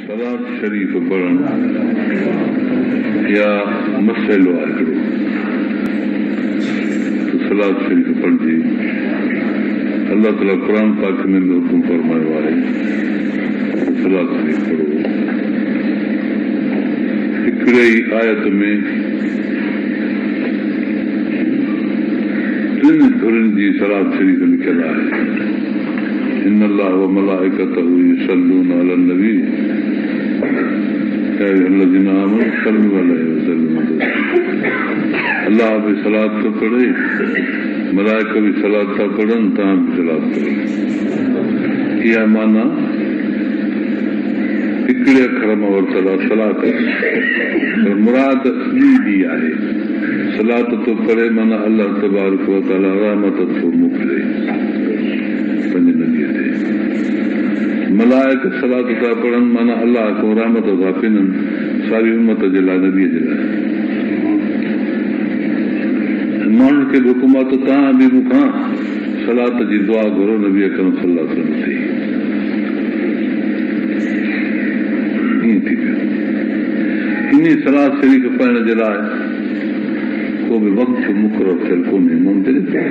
सलात शरीफ़ पढ़णु या मसइलो आहे हिकिड़ो त सलात शरीफ़ पढ़िजे। अल्लाह ताला क़ुर पाक में हुकुम फरमायो आहे सलात शरीफ़ पढ़ो। हिकिड़े ई आयत में टिनि धुरनि जी सलात शरीफ़ लिखियल आहे। इन्न अल्लाह व मलाइकतहु युसल्लूना अलन नबी या अय्युहल्लज़ीना आमनू सल्लू अलैहि वसल्लम। अल्लाह भी सलात तो पढ़े, मलाइका भी सलात था पढ़न, तव्हां भी सलात पढ़ो। इहा माना हिकिड़े अखर मां वरितल आहे सलात, पर मुराद ॿी आहे। सलात तो पढ़े माना अल्लाह तबारक व तआला रहमत थो मोकिले पंहिंजे नबीअ ते। मलाइक सलात था पढ़नि माना अल्लाह को रहमत था पिननि सारी उम्मत जे लाइ, नबीअ जे लाइ। माण्हुनि खे बि हुकुम आहे त तव्हां बि मूंखां सलात जी दुआ घुरो नबी अकरम सल्लल्लाहु अलैहि वसल्लम ते। ईअं थी पियो। इन सलात शरीफ़ पढ़ण जे लाइ को बि वक़्तु मुक़ररु थियल कोन्हे। माण्हुनि खे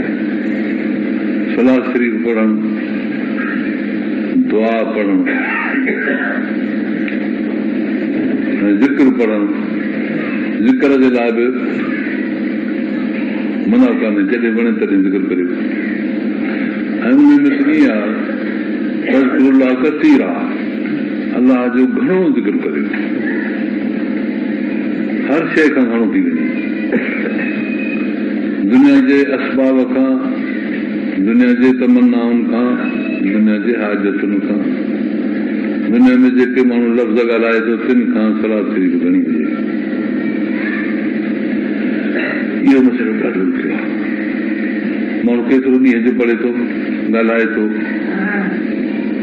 सलात शरीफ़ पढ़णु, दुआ पढ़णु, ज़िक्र पढ़णु, ज़िक्र जे लाइ बि मना कान्हे, जॾहिं वणे तॾहिं ज़िक्र करियो। ऐं उन में ईअं आहे फ़ज़्कुरुल्लाह कसीरा, अल्लाह जो घणो ज़िक्र करियो। हर शइ खां घणो थी वञे, दुनिया जे असबाब खां, दुनिया जे तमन्नाउनि खां, दुनिया जे हाजतुनि खां, दुनिया में जेके माण्हू लफ़्ज़ ॻाल्हाए थो तिन खां सलात शरीफ़ घणी हुजे। इहो मसइलो ॾाढो ॾुखियो आहे। माण्हू केतिरो ॾींहं जो पढ़े थो, ॻाल्हाए थो,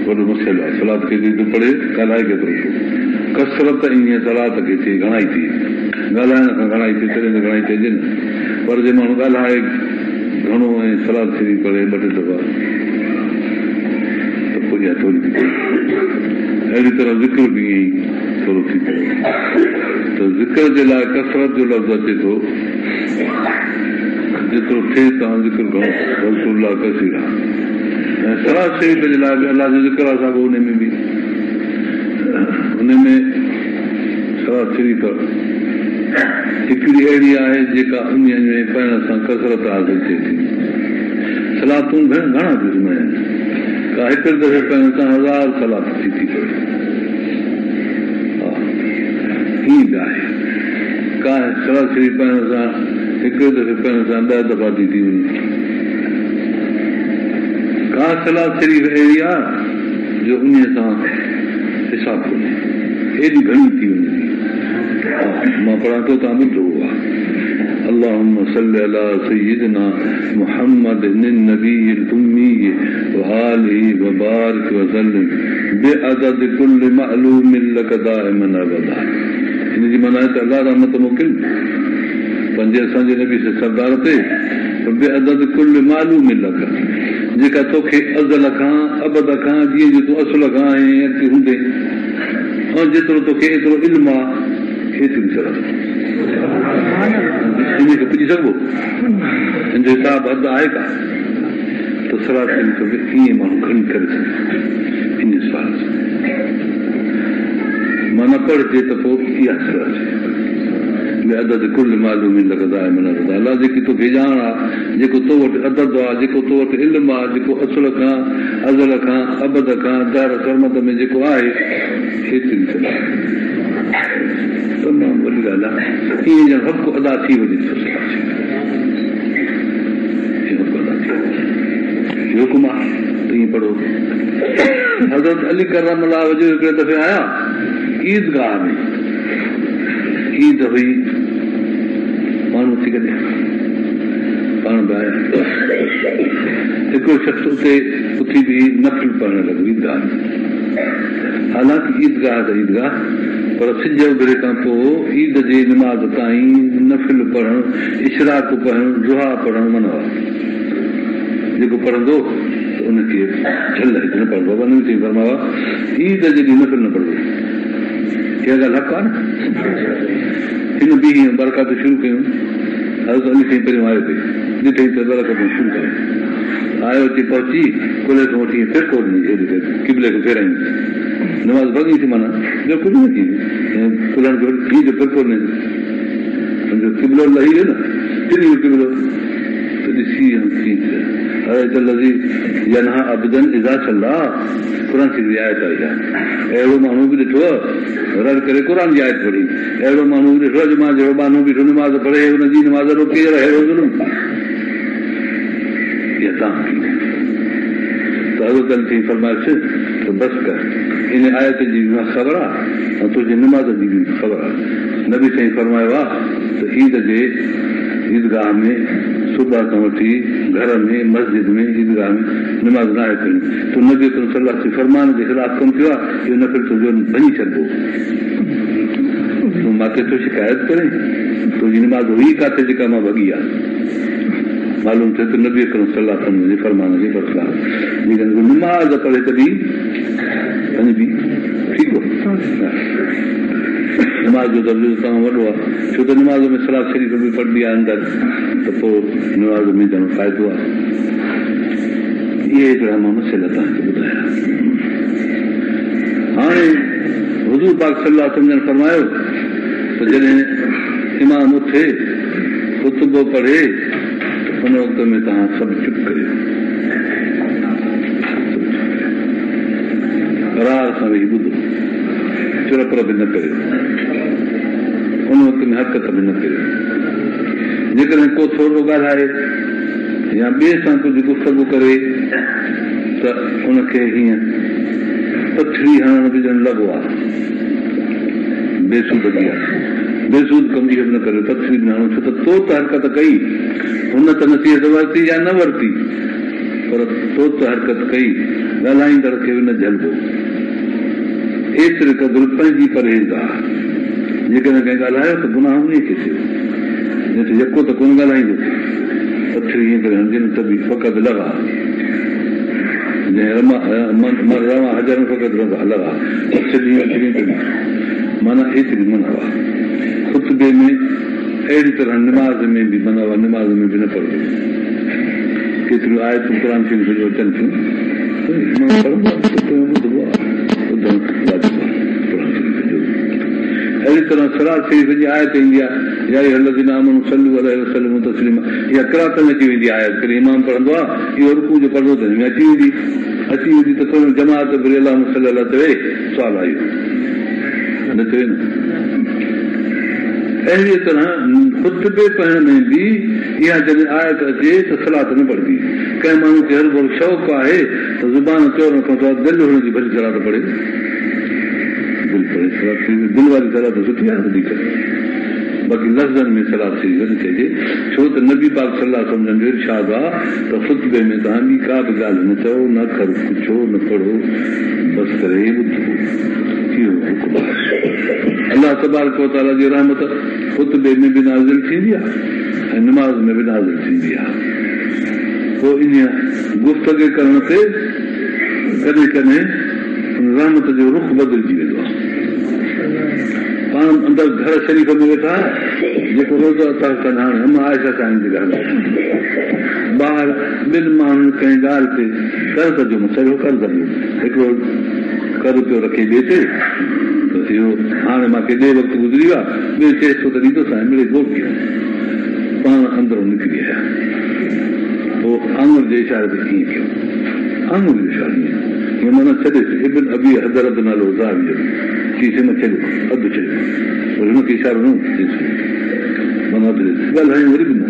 वॾो मसइलो आहे। सलात केतिरी थो पढ़े, ॻाल्हाए केतिरो थो। कसरत ईअं सलात खे थिए, घणाई थी, ॻाल्हाइण खां घणाई थिए, तॾहिं त घणाई थिए न। पर जे माण्हू ॻाल्हाए घणो ऐं सलात शरीफ़ पढ़े ॿ टे दफ़ा त पोइ इहा थोरी थी पए। अहिड़ी तरह ज़िक्र बि ईअं ई थोरो थी पए। त ज़िक्र जे लाइ कसरत जो लफ़्ज़ अचे थो, जेतिरो थिए तव्हां ज़िक्र घणो फ़ज़्कुरुल्लाह कसीरा। ऐं सलात शरीफ़ जे लाइ बि अलाह जो ज़िक्र आहे साॻियो। उन में बि सलात शरीफ़ हिकिड़ी अहिड़ी आहे जेका उन में पढ़ण सां कसरत हासिल थिए थी। सलातूं घणा क़िस्म आहिनि। का हिकु दफ़े पढ़ण सां 1000 सलात थी पए। हीअ बि आहे। का सलात शरीफ़ पढ़ण सां हिकु दफ़े पढ़ण सां 10 दफ़ा थी वञे। का सलात शरीफ़ अहिड़ी आहे जो उन सां हिसाब कोन्हे, हेॾी घणी थी वञे। मां पढ़ां थो, तव्हां ॿुधो आहे। اللهم صل على سيدنا محمد النبي الأمي وآله وبارك وسلم بعدد كل معلوم لك دائما أبدا। इन जी माना आहे त अल्लाह रहमत मोकिल पंहिंजे असांजे नबी से सरदार ते बेअदद कुल मालूम लक, जेका तोखे अज़ल खां अबद खां जीअं जो तूं असुल खां ऐं अॻिते हूंदे ऐं जेतिरो तोखे एतिरो इल्मु आहे एतिरी सलात। इन खे पुॼी सघिबो? इन जो हिसाब हद आहे का? त सलात शरीफ़ ईअं माण्हू खणी करे सघे। इन सवाल माना पढ़जे त पोइ इहा सलात अदद कुल मालूम अलाह जेकी तोखे ॼाण आहे, जेको तो वटि अदद आहे, जेको तो वटि इल्मु आहे, जेको असुल खां अज़ल खां अबद खां दार सरमद में जेको आहे हेतिरी सलात तमामु वॾी ॻाल्हि आहे। ईअं ॼण हक़ अदा थी वञे थो। हुकुम आहे त ईअं पढ़ो। हज़रत अली करम अल्लाह वजह हिकिड़े दफ़े आया ईदगाह में। ईद हुई, माण्हू थी गॾु पाण बि आया। हिकिड़ो शख़्स उते उथी बि नफ़िल पढ़णु लॻो ईदगाह में। हालांकि ईदगाह त ईदगाह, पर सिज उभरे खां पोइ ईद जे निमाज़ ताईं नफ़िल पढ़णु, इशराक पढ़णु, दुआ पढ़णु मना आहे। जेको पढ़ंदो त उनखे झल न पढ़ंदो। ईद जे ॾींहुं नफ़िल न पढ़ंदो। इहा ॻाल्हि हक़ आहे न। हिन बि बरक़ात शुरू कयूं, हज़रत अली साईं पहिरियों आयो पिए, ॾिठई त बरक़ातूं शुरू कयूं, आयो अची पहुची कुले खां वठी फिरको ॾिनी, किबले खे फेरायूं, नमाज़ भॻी थी, माना ॿियो कुझु न थी, कुलनि खे हीअ जो फिरको ॾिनी, सम्झो किबलो लही वियो न, फिरी वियो किबलो त ॾिसी यनहा अबदन इज़ा सल्ला, क़ुर जी आयत आई आहे। अहिड़ो माण्हू बि ॾिठो रद करे क़ुर जी आयत पढ़ी, अहिड़ो माण्हू बि ॾिठो अॼु मां जहिड़ो माण्हू बीठो नमाज़ पढ़े, हुनजी नमाज़ रोके अहिड़ो ज़ुल्म। इहा तव्हां त हज़रत अली साईं फरमाइश त बसि कर, इन आयत जी बि ख़बर आहे ऐं तुंहिंजी नमाज़ जी बि ख़बर आहे। नबी साईं फरमायो आहे त ईद जे ईदगाह में सुबुह खां वठी घर में, मस्जिद में, ईदगाह में नमाज़ न आहे करणी। तूं नबी सलाह जे फरमान जे ख़िलाफ़ कमु कयो आहे, इहो नफ़िल तुंहिंजो भञी छॾिबो। तूं माथे तो शिकायत करें, तुंहिंजी नमाज़ हुई किथे जेका मां भॻी आहे, मालूम थिए त नबी सलाह जे फरमान जे बरख़िलाफ़ जेकॾहिं नमाज़ पढ़े तॾहिं बि ठीकु आहे। नमाज़ जो दर्जो तव्हां वॾो आहे, छो त नमाज़ में सलाद शरीफ़ बि पढ़बी आहे अंदरि, त पोइ नमाज़ में घणो फ़ाइदो आहे। इहे हिकिड़ा मां मसइला तव्हांखे ॿुधाया। हाणे हुज़ूर पाक सल्लल्लाहु अलैहि वसल्लम फरमायो त जॾहिं इमाम उथे ख़ुतबो पढ़े उन वक़्त में तव्हां सभु चुप करियो, करार सां वेही ॿुधो, चुरपर बि न करियो, उन वक़्त में हरकत बि न करियो। जेकॾहिं को थोरो ॻाल्हाए या ॿिए सां कुझु गुफ़्तगू करे त उनखे हीअं पथरी हणण बि ॼण लॻो आहे, बेसूद बि आहे, बेसूद कमु इहो बि न करे, पथरी बि न हणो, छो त तो त हरकत कई, हुन त नसीहत वरिती या न वरिती, पर तो त हरकत कई, ॻाल्हाईंदड़ खे बि न झलबो। एतिरे क़दुरु पंहिंजी परहेज़ आहे। जेकॾहिं कंहिं ॻाल्हायो त गुनाह उन खे थियो, न त यको त कोन ॻाल्हाईंदो, पथरी ईअं करे हणजनि त बि फ़क़ति लॻा, रवा हज़ार फ़क़ति लॻा, माना एतिरी मना हुआ। ख़ुतबे में अहिड़ी तरह निमाज़ में बि मना हुआ, निमाज़ में बि न पढ़ंदो। केतिरियूं आयतूं क़ुर शरीफ़ जूं अचनि थियूं, अहिड़ी तरह सलाद शरीफ़ जी आयत ईंदी आहे, या अय्युहल्लज़ीना आमनू सल्लू अलैहि वसल्लम तस्लीमा, इहा क़िराअत में अची वेंदी आयत, कॾहिं इमाम पढ़ंदो आहे, इहो रुकू जो पढ़ंदो त हिन में अची वेंदी त थोरो जमात बि अल्लाहुम्मा सल्ली अलैहि चवे सुवाल आयो न चवे न। अहिड़ी तरह ख़ुतबे पढ़ण में बि इहा जॾहिं आयत अचे त सलात न पढ़बी। कंहिं माण्हू खे हर भर शौक़ु आहे त ज़ुबान चवण खां सवाइ दिलि हुनजी भली सलात पढ़े, दिलि वारी सलात सुठी आहे वधीक, बाक़ी लफ़्ज़नि में सलाद शरीफ़ न चइजे, छो त नबी पाक सल्लल्लाहु अलैहि वसल्लम जो इरशाद आहे त ख़ुतबे में तव्हां ॿी का बि ॻाल्हि न चओ, न पुछो, न पढ़ो, बसि करे ॿुधो। अलाह तबारक व तआला जी रहमत ख़ुतबे में बि नाज़िल थींदी आहे ऐं नमाज़ में बि नाज़िल थींदी आहे। पोइ इन गुफ़्तगू करण ते कॾहिं कॾहिं रहमत जो रुख़ बदिलजी वेंदो आहे। पाण अंदरि घर शरीफ़ में वेठा जेको रोज़ अता कनि, हाणे अमा आयशा साईं जी ॻाल्हि, ॿाहिरि ॿिनि माण्हुनि कंहिं ॻाल्हि ते कर्ज़ जो मसइलो, कर्ज़ जो हिकिड़ो कर्ज़ पियो रखे ॿिए ते, त इहो हाणे मूंखे ॿिए वक़्तु गुज़री वियो आहे, ॿिए चए थो त ॾींदो साईं मिड़े गोल कयो, पाण अंदरो निकिरी आया, पोइ आङुर जे इशारे ते कीअं कयो, आङुर जो इशारो ईअं माना छॾे इब्न अबी हज़रत नालो ज़ावी जो शीशे में छॾियो, अधु छॾियो, पर हुनखे इशारो न माना ॻाल्हायूं वरी बि न,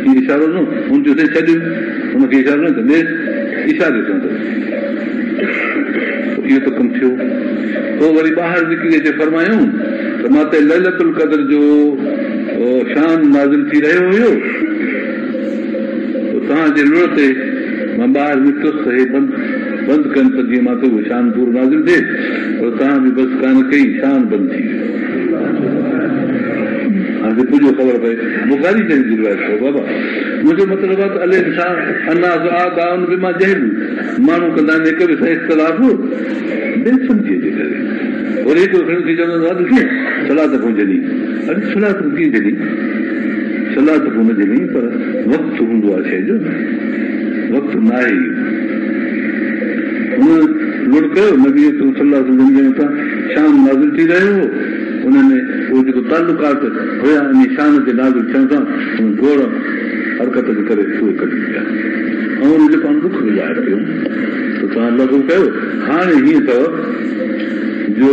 इहो इशारो न हुनजो छॾियो, हुनखे इशारो न कंदे इशारे सां त इहो त कमु थियो। पोइ वरी ॿाहिरि निकिरी अचे फरमायूं त मां त लैलतुल क़द्र जो शान नाज़िल थी रहियो हुयो, तव्हांजे लुण ते मां ॿाहिरि निकितुसि त हे बंदि कनि त जीअं मां त उहो शान पूरो नाज़िल थिए, पर तव्हां बि बसि कान कई, शान बंदि थी वियो। हाणे पुॼो ख़बर पए, बुखारी जंहिं जी रिवायत अथव बाबा, मुंहिंजो मतिलबु आहे त अले सां अनाज़ आगाउन बि मां जहिल माण्हू कंदा आहिनि हिक ॿिए सां इख़्तिलाफ़ बेसमझीअ जे करे, वरी हिकु खणी थी चवंदो आहे कीअं सलाद कोन जॾी, अरे सलाद कीअं जॾी, सलाद कोन जॾी, पर वक़्तु हूंदो आहे शइ जो, वक़्तु न आहे हुन लुड़ कयो नबी सलाह मथां शान नाज़िल थी रहियो हो, उनमें उहो जेको तालुकात हुया इन शान ते नाज़िल थियण सां गोड़ हरकत जे करे उहे कढी विया ऐं उन जेको दुख बि ज़ाहिर कयो त तव्हां लॻो कयो। हाणे हीअं अथव जो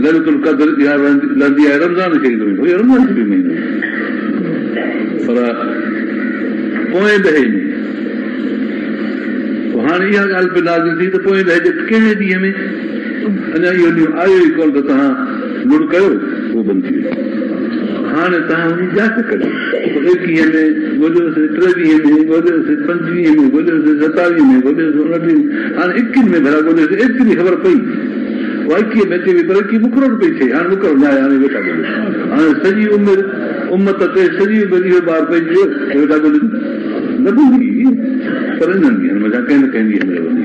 लैलतुल क़द्र इहा लहंदी आहे रमज़ान शरीफ़ में, रमज़ान शरीफ़ में ईंदो, पर पोएं ॾहे में हाणे इहा ॻाल्हि पे नाज़िल थी त पोएं ॾहे जे कहिड़े ॾींहं में अञा इहो ॾींहुं आयो ई कोन त तव्हां लुड़ कयो उहो बंदि थी वियो। हाणे तव्हां हुन जांच कयो 21 में ॻोल्हियोसीं, 23 में ॻोल्हियोसीं, 25 में ॻोल्हियोसीं, 27 में ॻोल्हियोसीं, 29 हाणे 21 में भला ॻोल्हियोसीं, एतिरी ख़बर पई उहा 21 में अचे पर 21 मुक़ररु पई थिए, हाणे मुक़ररु न आहे, हाणे वेठा ॻोल्हियो, हाणे सॼी उमिरि उमत ते सॼी उमिरि इहो ॿार पइजी वियो वेठा ॻोल्हियो न ॿुधी, पर इन्हनि ॾींहंनि में कंहिं न कंहिं ॾींहं में वञी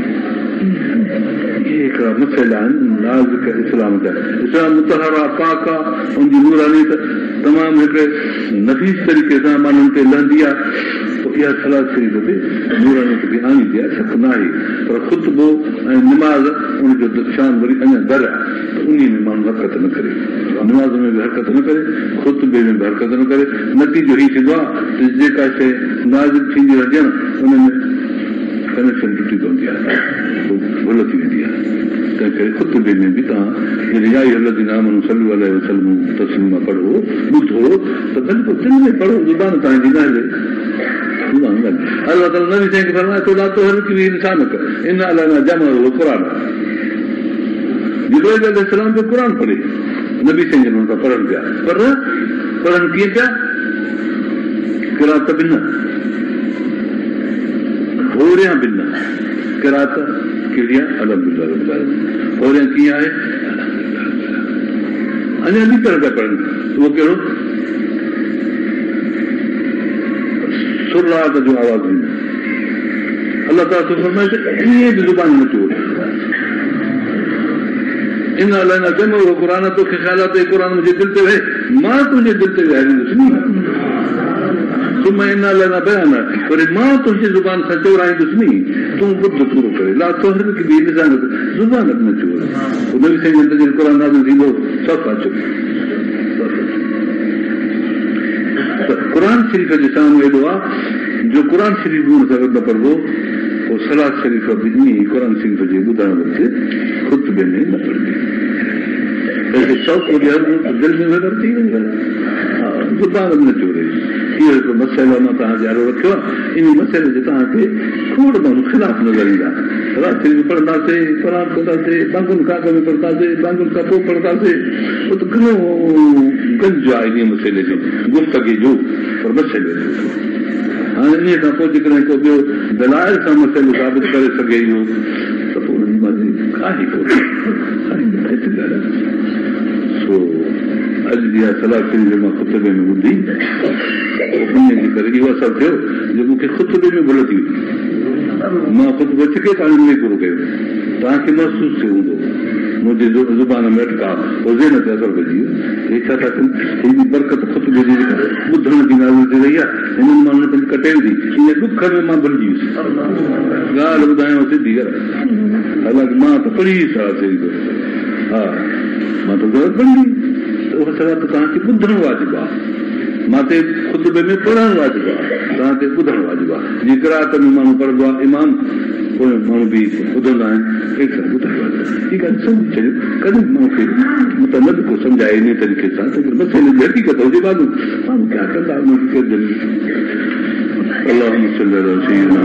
इहे हिकिड़ा मसइला आहिनि नाज़ुक इस्लाम जा। इस्लाम मुतहरा पाक आहे, उनजी नूरानीत तमामु हिकिड़े नफ़ीस तरीक़े सां माण्हुनि ते लहंदी आहे, इहा सलाद शरीफ़ ते नूरानीत बि आणींदी आहे, शक न आहे, पर ख़ुतबो ऐं निमाज़ उनजो शान वरी अञा दर आहे त उन में माण्हू हरकत न करे, निमाज़ में बि हरकत न करे, ख़ुतबे में बि हरकत न करे, नतीजो हीउ थींदो आहे त जेका शइ नाज़िल थींदी रहंदी आहे न उनमें कनेक्शन टुटी पवंदी आहे, भुल थी वेंदी आहे। तंहिं करे ख़ुतबे में बि तव्हां तस्लीमा पढ़ो, ॿुधो त भले पोइ दिलि में पढ़ो, ज़ुबान तव्हांजी न हले, अलाह ताला नबी साईं खे फरमाए थो लातो हर की इंसान कर इन अलाह जमा क़ुर जिब्राइल अलैहिस्सलाम जो क़ुर पढ़े नबी साईं जन हुन खां पढ़नि पिया, पर पढ़नि कीअं पिया, क़िरात बि न, होरियां बि न, क़िरात कहिड़ी आहे अल्हम्दुलिल्लाह, होरियां कीअं आहे अञा बि पिया पढ़नि, उहो कहिड़ो सुरात जो आवाज़ ॾींदो, अलाह ताला थो फरमाए त ईअं बि ज़ुबान न चओ, इन अलाह न चयो उहो क़ुर तोखे ख़्याल आहे त क़ुर मुंहिंजे दिलि ते वेहे, मां तुंहिंजे दिलि ते वेहारींदुसि नी, तुम इन अलाह न बयान वरी मां तुंहिंजी ज़ुबान सां चोराईंदुसि नी, तूं ॿुध पूरो करे ला तोहर बि इंसान ज़ुबान न चो, उन बि साईं जन क़ुर नाज़िल थींदो सभु अचो, क़ुर शरीफ़ जे साम्हूं एॾो आहे जो क़ुर शरीफ़ न पढ़बो, पोइ सलाद शरीफ़ बि ईअं क़ुर शरीफ़ जे ॿुधण वक़्तु ख़ुतबे में न पढ़बी, शौक़ दिलि में वेदर थी वेंदी आहे, ज़ुबान न चोरे। इहो हिकिड़ो मसइलो मां तव्हां ॾियारो रखियो आहे, इन मसइले जे तव्हांखे खोड़ माण्हू ख़िलाफ़ नज़र ईंदा, रात में पढ़ंदासीं, क़ुरान कंदासीं, बांगुनि खां अॻु में पढ़ंदासीं, बांगुनि खां पोइ पढ़ंदासीं, पोइ त घणो गंज आहे इन मसइले जो गुफ़्तगी जो, पर मसइलो हाणे इन खां पोइ जेकॾहिं को ॿियो दलाइल सां मसइलो साबित करे सघे इहो त पोइ हुनजी मर्ज़ी आहे कोन, एतिरी ॻाल्हि आहे। सो अॼु जी सलाह शरीफ़ मां ख़ुतबे में ॿुधी, उन जे करे इहो असरु थियो जो मूंखे ख़ुतबे में भुल थी, मां ख़ुतबो छिके कान में पूरो कयो, तव्हांखे महसूसु थियो हूंदो मुंहिंजी ज़ुबान में अटका पोइ ज़हन ते असरु पइजी वियो, हे छा था कनि, हेॾी बरकत ख़ुतबे जी ॿुधण जी नाज़िल थी रही आहे, हिननि माण्हुनि पंहिंजी कटेल थी, इन दुख में मां भुलिजी वियुसि, ॻाल्हि ॿुधायांव सिधी आहे, हालांकि मां त पढ़ी सही हा मां त पढ़ी, उहा सलाह त तव्हांखे ॿुधणु वाजिबु आहे, मां ते ख़ुतबे में पढ़णु वाजिबु आहे, तव्हांखे ॿुधणु वाजिबु आहे, जीअं क़िरात में माण्हू पढ़ंदो आहे इमाम, पोइ माण्हू बि ॿुधंदा आहिनि, हिकु सां ॿुधणु वाजिबु आहे, हीअ ॻाल्हि सम्झी छॾियो, कॾहिं मूंखे मतिलबु को सम्झाए इन तरीक़े सां त मसइले जी हक़ीक़त हुजे माण्हू क्या कंदा अल्लाहुम्मा सल्ली अला सय्यिदिना